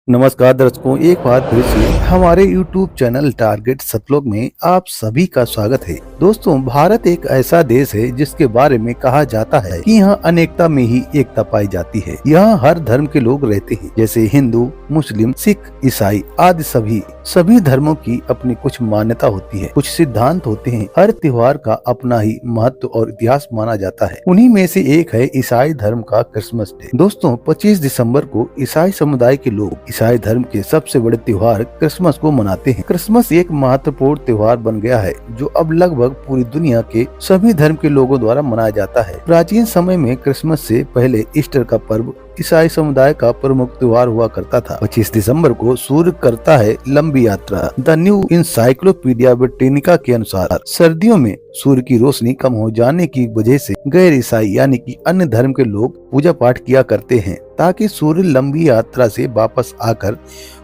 नमस्कार दर्शकों, एक बार फिर से हमारे YouTube चैनल टारगेट सतलोक में आप सभी का स्वागत है। दोस्तों, भारत एक ऐसा देश है जिसके बारे में कहा जाता है कि यहाँ अनेकता में ही एकता पाई जाती है। यहाँ हर धर्म के लोग रहते हैं, जैसे हिंदू, मुस्लिम, सिख, ईसाई आदि सभी धर्मों की अपनी कुछ मान्यता होती है, कुछ सिद्धांत होते हैं। हर त्योहार का अपना ही महत्व और इतिहास माना जाता है। उन्हीं में से एक है ईसाई धर्म का क्रिसमस डे। दोस्तों, 25 दिसंबर को ईसाई समुदाय के लोग ईसाई धर्म के सबसे बड़े त्योहार क्रिसमस को मनाते हैं। क्रिसमस एक महत्वपूर्ण त्योहार बन गया है जो अब लगभग पूरी दुनिया के सभी धर्म के लोगों द्वारा मनाया जाता है। प्राचीन समय में क्रिसमस से पहले ईस्टर का पर्व ईसाई समुदाय का प्रमुख त्योहार हुआ करता था। 25 दिसंबर को सूर्य करता है लंबी यात्रा। द न्यू इंसाइक्लोपीडिया ब्रिटानिका के अनुसार सर्दियों में सूर्य की रोशनी कम हो जाने की वजह से गैर ईसाई यानी कि अन्य धर्म के लोग पूजा पाठ किया करते हैं ताकि सूर्य लंबी यात्रा से वापस आकर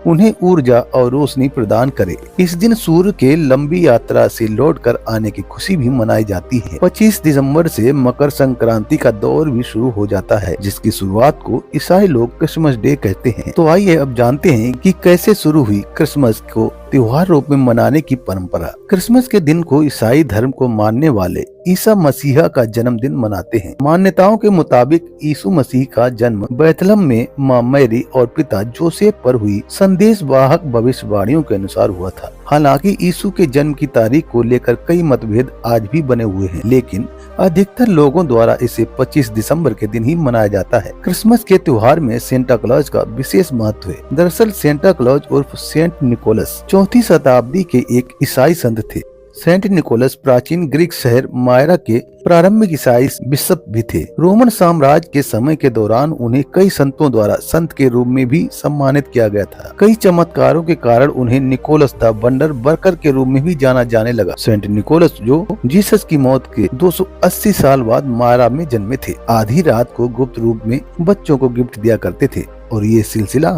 उन्हें ऊर्जा और रोशनी प्रदान करे। इस दिन सूर्य के लंबी यात्रा से लौटकर आने की खुशी भी मनाई जाती है। 25 दिसंबर से मकर संक्रांति का दौर भी शुरू हो जाता है, जिसकी शुरुआत को ईसाई लोग क्रिसमस डे कहते हैं। तो आइए अब जानते हैं कि कैसे शुरू हुई क्रिसमस को त्योहार रूप में मनाने की परंपरा। क्रिसमस के दिन को ईसाई धर्म को मानने वाले ईसा मसीहा का जन्मदिन मनाते हैं। मान्यताओं के मुताबिक यीशु मसीह का जन्म बैतलहम में मां मैरी और पिता जोसेफ पर हुई संदेशवाहक भविष्यवाणियों के अनुसार हुआ था। हालांकि यीशु के जन्म की तारीख को लेकर कई मतभेद आज भी बने हुए हैं, लेकिन अधिकतर लोगों द्वारा इसे 25 दिसंबर के दिन ही मनाया जाता है। क्रिसमस के त्योहार में सेंटा क्लॉज का विशेष महत्व है। दरअसल सेंटा क्लॉज उर्फ सेंट निकोलस 4वीं शताब्दी के एक ईसाई संत थे। सेंट निकोलस प्राचीन ग्रीक शहर मायरा के प्रारंभिक ईसाई बिशप भी थे। रोमन साम्राज्य के समय के दौरान उन्हें कई संतों द्वारा संत के रूप में भी सम्मानित किया गया था। कई चमत्कारों के कारण उन्हें निकोलस द वंडर वर्कर के रूप में भी जाना जाने लगा। सेंट निकोलस जो जीसस की मौत के 280 साल बाद मायरा में जन्मे थे, आधी रात को गुप्त रूप में बच्चों को गिफ्ट दिया करते थे और ये सिलसिला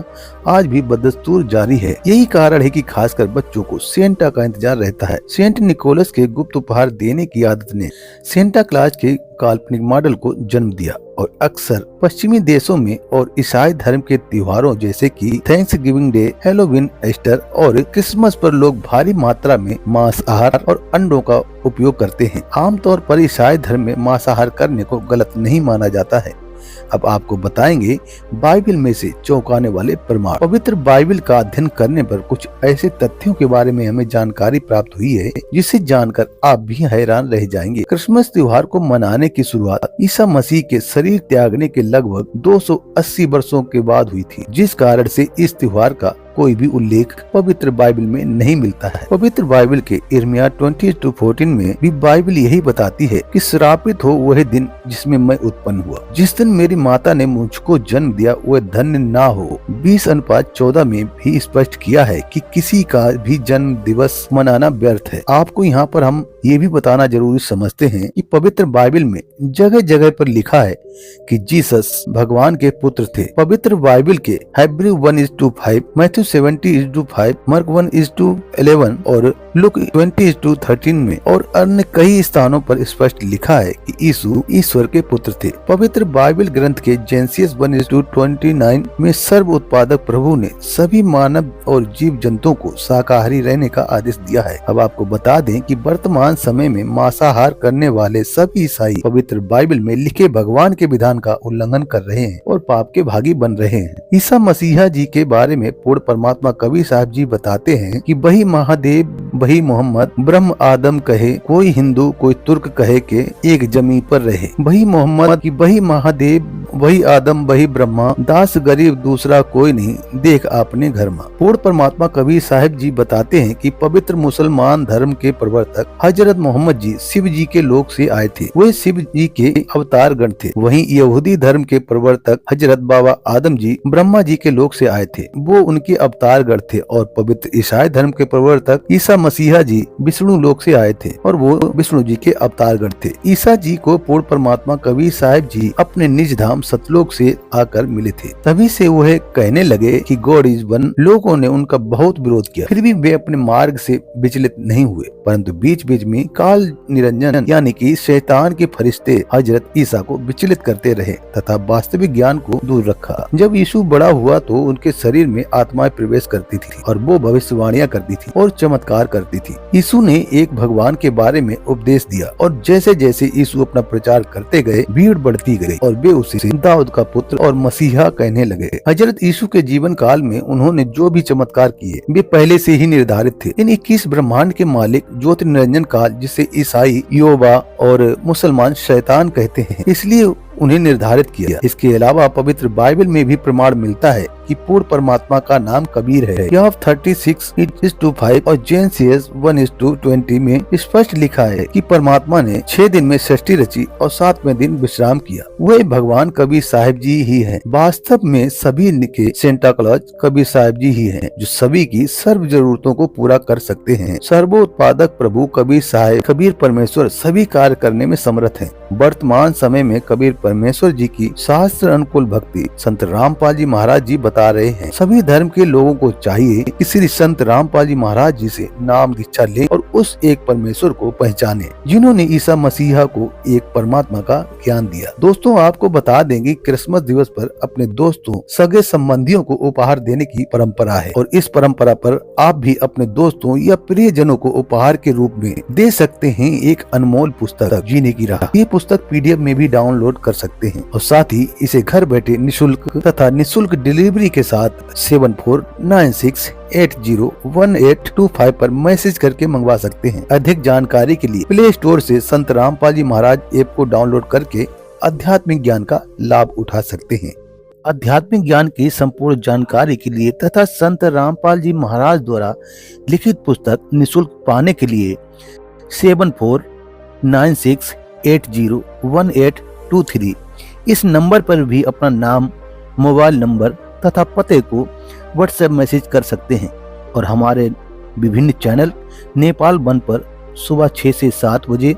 आज भी बदस्तूर जारी है। यही कारण है कि खासकर बच्चों को सेंटा का इंतजार रहता है। सेंट निकोलस के गुप्त उपहार देने की आदत ने सेंटा क्लॉज के काल्पनिक मॉडल को जन्म दिया और अक्सर पश्चिमी देशों में और ईसाई धर्म के त्योहारों जैसे कि थैंक्सगिविंग डे, हैलोवीन, ईस्टर और क्रिसमस पर लोग भारी मात्रा में मांसाहार और अंडों का उपयोग करते हैं। आमतौर पर ईसाई धर्म में मांसाहार करने को गलत नहीं माना जाता है। अब आपको बताएंगे बाइबल में से चौंकाने वाले प्रमाण। पवित्र बाइबल का अध्ययन करने पर कुछ ऐसे तथ्यों के बारे में हमें जानकारी प्राप्त हुई है जिसे जानकर आप भी हैरान रह जाएंगे। क्रिसमस त्योहार को मनाने की शुरुआत ईसा मसीह के शरीर त्यागने के लगभग 280 वर्षों के बाद हुई थी, जिस कारण से इस त्योहार का कोई भी उल्लेख पवित्र बाइबल में नहीं मिलता है। पवित्र बाइबल के यिर्मयाह 20:14 में भी बाइबल यही बताती है कि श्रापित हो वह दिन जिसमें मैं उत्पन्न हुआ। जिस दिन मेरी माता ने मुझको जन्म दिया वह धन्य ना हो। 20:14 में भी स्पष्ट किया है कि किसी का भी जन्म दिवस मनाना व्यर्थ है। आपको यहाँ पर हम ये भी बताना जरूरी समझते हैं कि पवित्र बाइबल में जगह जगह पर लिखा है कि जीसस भगवान के पुत्र थे। पवित्र बाइबल के हिब्रू 1:5, मैथ्यू 70:5, मार्क 1:11 और लूक 20:13 में और अन्य कई स्थानों पर स्पष्ट लिखा है कि यीशु ईश्वर के पुत्र थे। पवित्र बाइबल ग्रंथ के जेनेसिस 1:29 में सर्व उत्पादक प्रभु ने सभी मानव और जीव जंतुओं को शाकाहारी रहने का आदेश दिया है। अब आपको बता दें कि वर्तमान समय में मांसाहार करने वाले सभी ईसाई पवित्र बाइबल में लिखे भगवान के विधान का उल्लंघन कर रहे हैं और पाप के भागी बन रहे हैं। ईसा मसीहा जी के बारे में पूर्ण परमात्मा कबीर साहब जी बताते हैं कि वही महादेव, वही मोहम्मद, ब्रह्म आदम कहे, कोई हिंदू कोई तुर्क कहे के एक जमीन पर रहे। वही मोहम्मद की, वही महादेव, वही आदम, वही ब्रह्मा, दास गरीब दूसरा कोई नहीं, देख आपने घर में। पूर्ण परमात्मा कबीर साहब जी बताते हैं कि पवित्र मुसलमान धर्म के प्रवर्तक हजरत मोहम्मद जी शिव जी के लोक से आए थे। वे शिव जी के अवतार गण थे। वहीं यहूदी धर्म के प्रवर्तक हजरत बाबा आदम जी ब्रह्मा जी के लोक से आए थे। वो उनके अवतार गण थे और पवित्र ईसाई धर्म के प्रवर्तक ईसा मसीहा जी विष्णु लोक से आए थे और वो विष्णु जी के अवतारगण थे। ईसा जी को पूर्ण परमात्मा कबीर साहिब जी अपने निज धाम सतलोक से आकर मिले थे। तभी से वह कहने लगे कि गॉड इज वन। लोगों ने उनका बहुत विरोध किया, फिर भी वे अपने मार्ग से विचलित नहीं हुए, परंतु बीच बीच में काल निरंजन यानी कि शैतान के फरिश्ते हजरत ईसा को विचलित करते रहे तथा वास्तविक ज्ञान को दूर रखा। जब यीशु बड़ा हुआ तो उनके शरीर में आत्माएं प्रवेश करती थी और वो भविष्यवाणियां करती थी और चमत्कार करती थी। यीशु ने एक भगवान के बारे में उपदेश दिया और जैसे जैसे यीशु अपना प्रचार करते गए भीड़ बढ़ती गई और वे उसे दाऊद का पुत्र और मसीहा कहने लगे। हजरत यीशु के जीवन काल में उन्होंने जो भी चमत्कार किए वे पहले से ही निर्धारित थे। इन 21 ब्रह्मांड के मालिक ज्योति निरंजन काल, जिसे ईसाई योबा और मुसलमान शैतान कहते हैं, इसलिए उन्हें निर्धारित किया। इसके अलावा पवित्र बाइबल में भी प्रमाण मिलता है कि पूर्ण परमात्मा का नाम कबीर है। यह 36:5 और जेनेसिस 1:20 में स्पष्ट लिखा है कि परमात्मा ने 6 दिन में सृष्टि रची और 7वें दिन विश्राम किया। वह भगवान कबीर साहिब जी ही है। वास्तव में सभी के सेंटा क्लॉज कबीर साहिब जी ही हैं, जो सभी की सर्व जरूरतों को पूरा कर सकते हैं। सर्वोत्पादक प्रभु कबीर साहिब, कबीर परमेश्वर सभी कार्य करने में समर्थ हैं। वर्तमान समय में कबीर परमेश्वर जी की शास्त्र अनुकूल भक्ति संत रामपाल जी महाराज जी बता रहे हैं। सभी धर्म के लोगों को चाहिए कि श्री संत रामपाल जी महाराज जी से नाम दीक्षा ले और उस एक परमेश्वर को पहचाने जिन्होंने ईसा मसीहा को एक परमात्मा का ज्ञान दिया। दोस्तों, आपको बता देंगे क्रिसमस दिवस पर अपने दोस्तों सगे संबंधियों को उपहार देने की परंपरा है और इस परंपरा पर आप भी अपने दोस्तों या प्रियजनों को उपहार के रूप में दे सकते हैं एक अनमोल पुस्तक जीने की राह। ये पुस्तक PDF में भी डाउनलोड कर सकते हैं और साथ ही इसे घर बैठे निशुल्क तथा निशुल्क डिलीवरी के साथ 7496801825 पर मैसेज करके मंगवा सकते हैं। अधिक जानकारी के लिए प्ले स्टोर से संत रामपाल जी महाराज ऐप को डाउनलोड करके आध्यात्मिक ज्ञान का लाभ उठा सकते हैं। आध्यात्मिक ज्ञान की संपूर्ण जानकारी के लिए तथा संत रामपाल जी महाराज द्वारा लिखित पुस्तक निशुल्क पाने के लिए 7496801823 इस नंबर पर भी अपना नाम, मोबाइल नंबर तथा पते को व्हाट्सएप मैसेज कर सकते हैं और हमारे विभिन्न चैनल नेपाल वन पर सुबह 6 से 7 बजे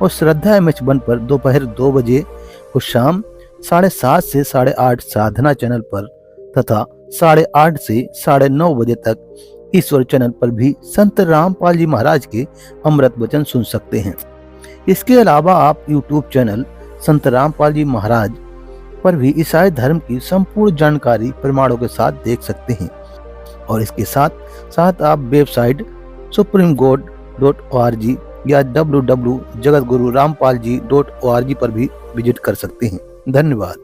और श्रद्धा MH1 पर दोपहर 2 बजे और शाम 7:30 से 8:30 साधना चैनल पर तथा 8:30 से 9:30 बजे तक ईश्वर चैनल पर भी संत रामपाल जी महाराज के अमृत वचन सुन सकते हैं। इसके अलावा आप YouTube चैनल संत रामपाल जी महाराज पर भी ईसाई धर्म की संपूर्ण जानकारी प्रमाणों के साथ देख सकते हैं और इसके साथ साथ आप वेबसाइट supremegod.org या www.jagatgururampalji.org पर भी विजिट कर सकते हैं। धन्यवाद।